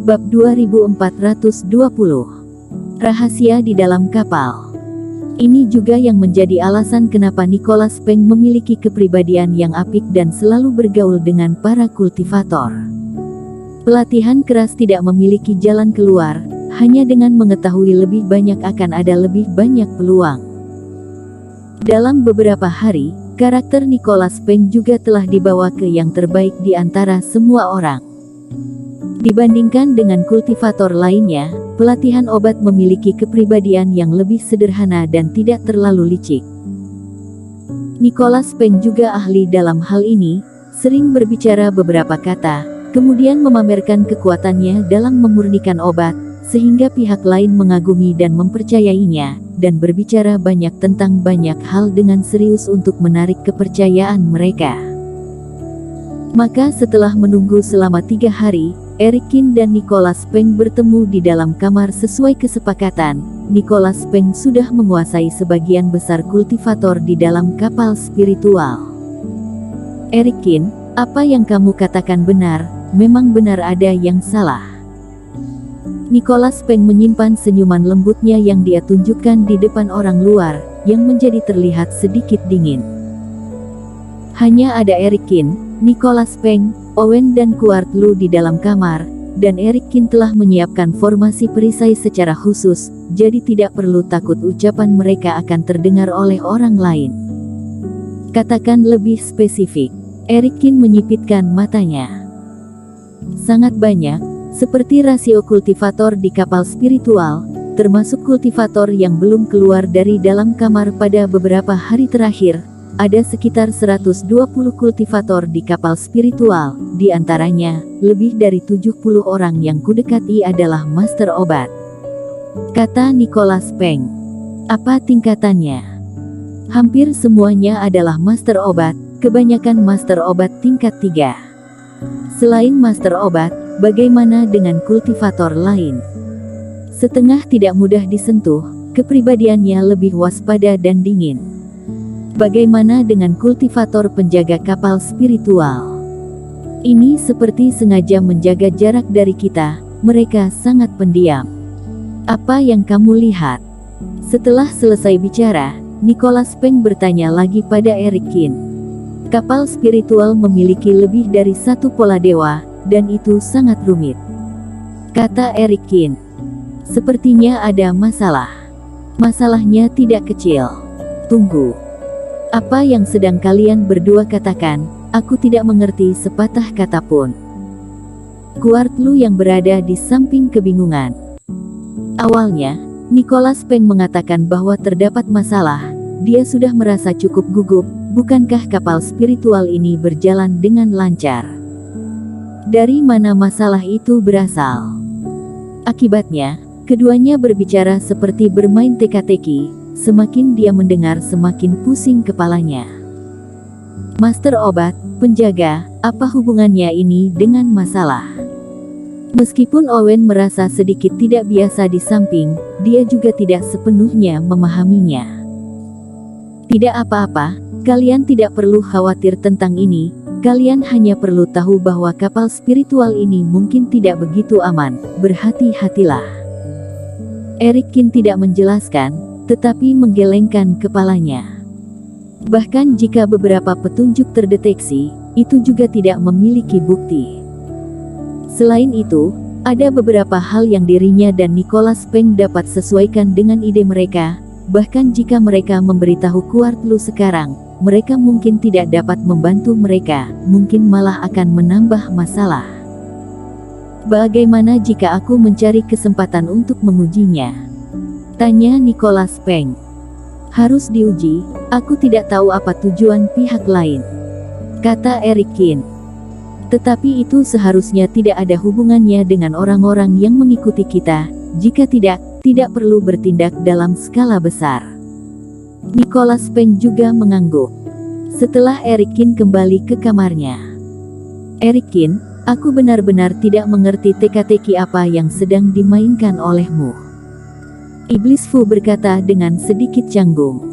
Bab 2420. Rahasia di dalam kapal. Ini juga yang menjadi alasan kenapa Nicholas Peng memiliki kepribadian yang apik dan selalu bergaul dengan para kultivator. Pelatihan keras tidak memiliki jalan keluar, hanya dengan mengetahui lebih banyak akan ada lebih banyak peluang. Dalam beberapa hari, karakter Nicholas Peng juga telah dibawa ke yang terbaik di antara semua orang. Dibandingkan dengan kultivator lainnya, pelatihan obat memiliki kepribadian yang lebih sederhana dan tidak terlalu licik. Nicholas Peng juga ahli dalam hal ini, sering berbicara beberapa kata, kemudian memamerkan kekuatannya dalam memurnikan obat, sehingga pihak lain mengagumi dan mempercayainya, dan berbicara banyak tentang banyak hal dengan serius untuk menarik kepercayaan mereka. Maka setelah menunggu selama 3 hari, Eric Kin dan Nicholas Peng bertemu di dalam kamar sesuai kesepakatan. Nicholas Peng sudah menguasai sebagian besar kultivator di dalam kapal spiritual. Eric Kin, apa yang kamu katakan benar, memang benar ada yang salah. Nicholas Peng menyimpan senyuman lembutnya yang dia tunjukkan di depan orang luar, yang menjadi terlihat sedikit dingin. Hanya ada Eric Kin, Nicholas Peng, Owen dan Kuart Lu di dalam kamar, dan Eric Kin telah menyiapkan formasi perisai secara khusus, jadi tidak perlu takut ucapan mereka akan terdengar oleh orang lain. Katakan lebih spesifik. Eric Kin menyipitkan matanya. Sangat banyak, seperti rasio kultivator di kapal spiritual, termasuk kultivator yang belum keluar dari dalam kamar pada beberapa hari terakhir. Ada sekitar 120 kultivator di kapal spiritual, di antaranya, lebih dari 70 orang yang kudekati adalah master obat. Kata Nicholas Peng. Apa tingkatannya? Hampir semuanya adalah master obat, kebanyakan master obat tingkat 3. Selain master obat, bagaimana dengan kultivator lain? Setengah tidak mudah disentuh, kepribadiannya lebih waspada dan dingin. Bagaimana dengan kultivator penjaga kapal spiritual? Ini seperti sengaja menjaga jarak dari kita, mereka sangat pendiam. Apa yang kamu lihat? Setelah selesai bicara, Nicholas Peng bertanya lagi pada Eric Kin. Kapal spiritual memiliki lebih dari satu pola dewa, dan itu sangat rumit. Kata Eric Kin. Sepertinya ada masalah. Masalahnya tidak kecil. Tunggu. Apa yang sedang kalian berdua katakan, aku tidak mengerti sepatah kata pun. Kuart Lu yang berada di samping kebingungan. Awalnya, Nicholas Peng mengatakan bahwa terdapat masalah, dia sudah merasa cukup gugup, bukankah kapal spiritual ini berjalan dengan lancar? Dari mana masalah itu berasal? Akibatnya, keduanya berbicara seperti bermain teka-teki. Semakin dia mendengar semakin pusing kepalanya. Master obat, penjaga, apa hubungannya ini dengan masalah? Meskipun Owen merasa sedikit tidak biasa di samping, dia juga tidak sepenuhnya memahaminya. Tidak apa-apa, kalian tidak perlu khawatir tentang ini, kalian hanya perlu tahu bahwa kapal spiritual ini mungkin tidak begitu aman, berhati-hatilah. Eric Kin tidak menjelaskan, tetapi menggelengkan kepalanya. Bahkan jika beberapa petunjuk terdeteksi, itu juga tidak memiliki bukti. Selain itu, ada beberapa hal yang dirinya dan Nicholas Peng dapat sesuaikan dengan ide mereka, bahkan jika mereka memberitahu Kuart Lu sekarang, mereka mungkin tidak dapat membantu mereka, mungkin malah akan menambah masalah. Bagaimana jika aku mencari kesempatan untuk mengujinya? Tanya Nicholas Peng. Harus diuji, aku tidak tahu apa tujuan pihak lain. Kata Eric Kin. Tetapi itu seharusnya tidak ada hubungannya dengan orang-orang yang mengikuti kita, jika tidak perlu bertindak dalam skala besar. Nicholas Peng juga mengangguk. Setelah Eric Kin kembali ke kamarnya. Eric Kin, aku benar-benar tidak mengerti teka-teki apa yang sedang dimainkan olehmu. Iblis Fu berkata dengan sedikit canggung.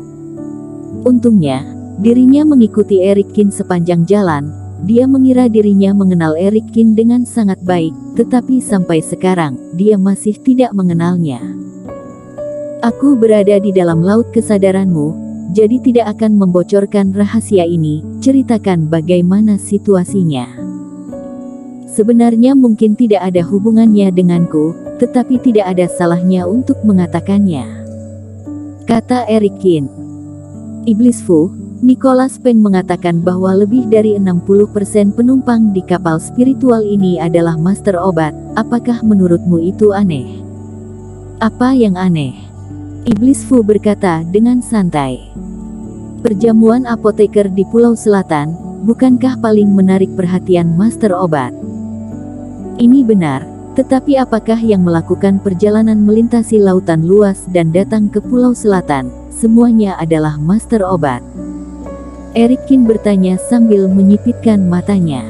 Untungnya, dirinya mengikuti Eric Kin sepanjang jalan, dia mengira dirinya mengenal Eric Kin dengan sangat baik, tetapi sampai sekarang, dia masih tidak mengenalnya. Aku berada di dalam laut kesadaranmu, jadi tidak akan membocorkan rahasia ini. Ceritakan bagaimana situasinya. Sebenarnya mungkin tidak ada hubungannya denganku, tetapi tidak ada salahnya untuk mengatakannya, kata Eric Kin. Iblis Fu, Nicholas Peng mengatakan bahwa lebih dari 60% penumpang di kapal spiritual ini adalah master obat. Apakah menurutmu itu aneh? Apa yang aneh? Iblis Fu berkata dengan santai. Perjamuan apoteker di Pulau Selatan, bukankah paling menarik perhatian master obat? Ini benar, tetapi apakah yang melakukan perjalanan melintasi lautan luas dan datang ke Pulau Selatan, semuanya adalah master obat? Eric Kin bertanya sambil menyipitkan matanya.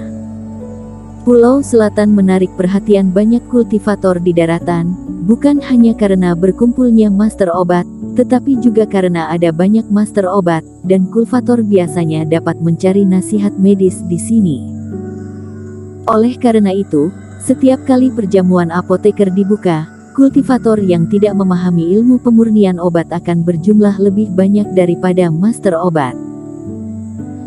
Pulau Selatan menarik perhatian banyak kultivator di daratan, bukan hanya karena berkumpulnya master obat, tetapi juga karena ada banyak master obat, dan kultivator biasanya dapat mencari nasihat medis di sini. Oleh karena itu, setiap kali perjamuan apoteker dibuka, kultivator yang tidak memahami ilmu pemurnian obat akan berjumlah lebih banyak daripada master obat.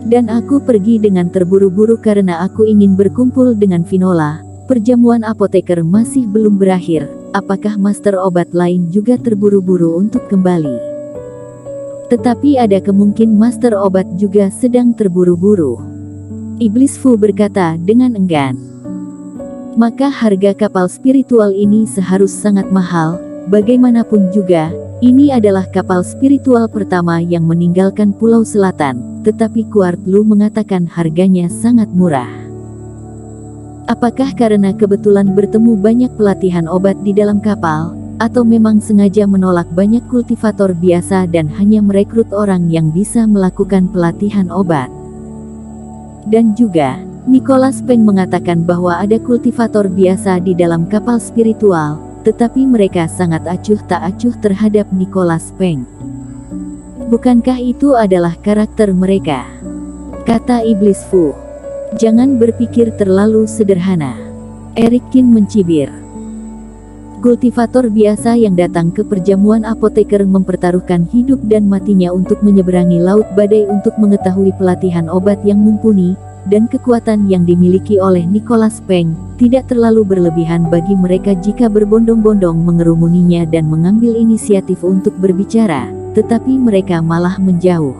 Dan aku pergi dengan terburu-buru karena aku ingin berkumpul dengan Vinola. Perjamuan apoteker masih belum berakhir. Apakah master obat lain juga terburu-buru untuk kembali? Tetapi ada kemungkinan master obat juga sedang terburu-buru. Iblis Fu berkata dengan enggan. Maka harga kapal spiritual ini seharusnya sangat mahal. Bagaimanapun juga, ini adalah kapal spiritual pertama yang meninggalkan Pulau Selatan, tetapi Kuart Lu mengatakan harganya sangat murah. Apakah karena kebetulan bertemu banyak pelatihan obat di dalam kapal, atau memang sengaja menolak banyak kultivator biasa dan hanya merekrut orang yang bisa melakukan pelatihan obat? Dan juga, Nicholas Peng mengatakan bahwa ada kultivator biasa di dalam kapal spiritual, tetapi mereka sangat acuh tak acuh terhadap Nicholas Peng. Bukankah itu adalah karakter mereka? Kata Iblis Fu. Jangan berpikir terlalu sederhana. Eric Kin mencibir. Kultivator biasa yang datang ke perjamuan apoteker mempertaruhkan hidup dan matinya untuk menyeberangi laut badai untuk mengetahui pelatihan obat yang mumpuni, dan kekuatan yang dimiliki oleh Nicholas Peng, tidak terlalu berlebihan bagi mereka jika berbondong-bondong mengerumuninya dan mengambil inisiatif untuk berbicara, tetapi mereka malah menjauh.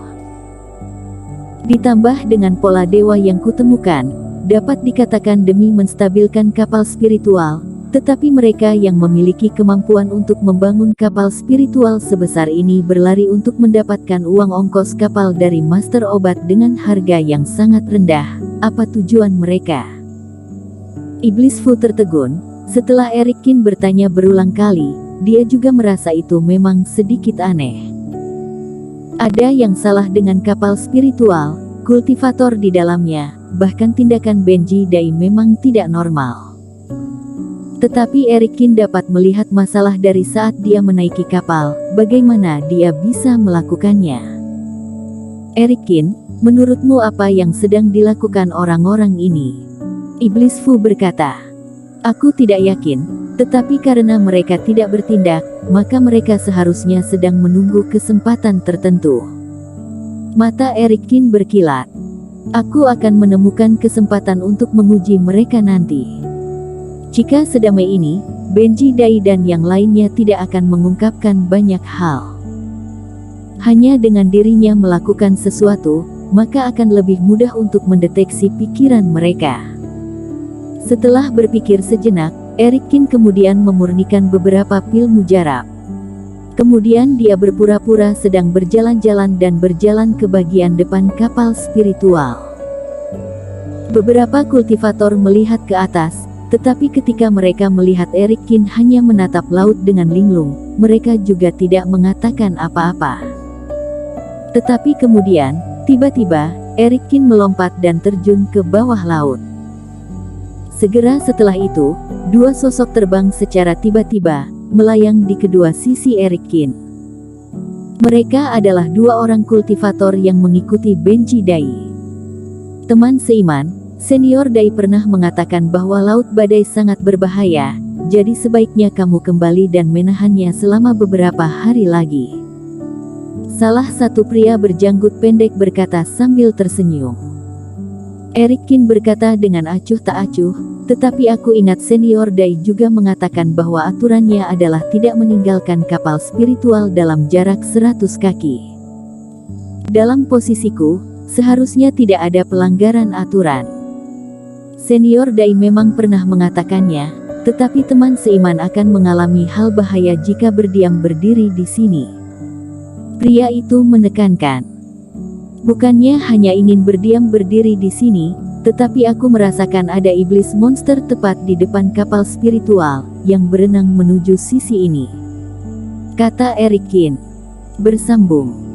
Ditambah dengan pola dewa yang kutemukan, dapat dikatakan demi menstabilkan kapal spiritual, tetapi mereka yang memiliki kemampuan untuk membangun kapal spiritual sebesar ini berlari untuk mendapatkan uang ongkos kapal dari master obat dengan harga yang sangat rendah. Apa tujuan mereka? Iblis Fu tertegun. Setelah Eric Kin bertanya berulang kali, dia juga merasa itu memang sedikit aneh. Ada yang salah dengan kapal spiritual, kultivator di dalamnya, bahkan tindakan Benji Dai memang tidak normal. Tetapi Eric Kin dapat melihat masalah dari saat dia menaiki kapal, bagaimana dia bisa melakukannya. Eric Kin, menurutmu apa yang sedang dilakukan orang-orang ini? Iblis Fu berkata. Aku tidak yakin, tetapi karena mereka tidak bertindak, maka mereka seharusnya sedang menunggu kesempatan tertentu. Mata Eric Kin berkilat. Aku akan menemukan kesempatan untuk menguji mereka nanti. Jika sedamai ini, Benji Dai dan yang lainnya tidak akan mengungkapkan banyak hal. Hanya dengan dirinya melakukan sesuatu, maka akan lebih mudah untuk mendeteksi pikiran mereka. Setelah berpikir sejenak, Eric Kin kemudian memurnikan beberapa pil mujarab. Kemudian dia berpura-pura sedang berjalan-jalan dan berjalan ke bagian depan kapal spiritual. Beberapa kultivator melihat ke atas, tetapi ketika mereka melihat Eric Kin hanya menatap laut dengan linglung, mereka juga tidak mengatakan apa-apa. Tetapi kemudian, tiba-tiba, Eric Kin melompat dan terjun ke bawah laut. Segera setelah itu, dua sosok terbang secara tiba-tiba, melayang di kedua sisi Eric Kin. Mereka adalah dua orang kultivator yang mengikuti Benji Dai. Teman seiman, Senior Dai pernah mengatakan bahwa laut badai sangat berbahaya, jadi sebaiknya kamu kembali dan menahannya selama beberapa hari lagi. Salah satu pria berjanggut pendek berkata sambil tersenyum. Eric Kin berkata dengan acuh tak acuh, tetapi aku ingat Senior Dai juga mengatakan bahwa aturannya adalah tidak meninggalkan kapal spiritual dalam jarak 100 kaki. Dalam posisiku, seharusnya tidak ada pelanggaran aturan. Senior Dai memang pernah mengatakannya, tetapi teman seiman akan mengalami hal bahaya jika berdiam berdiri di sini. Pria itu menekankan, bukannya hanya ingin berdiam berdiri di sini, tetapi aku merasakan ada iblis monster tepat di depan kapal spiritual, yang berenang menuju sisi ini. Kata Eric Kin. Bersambung.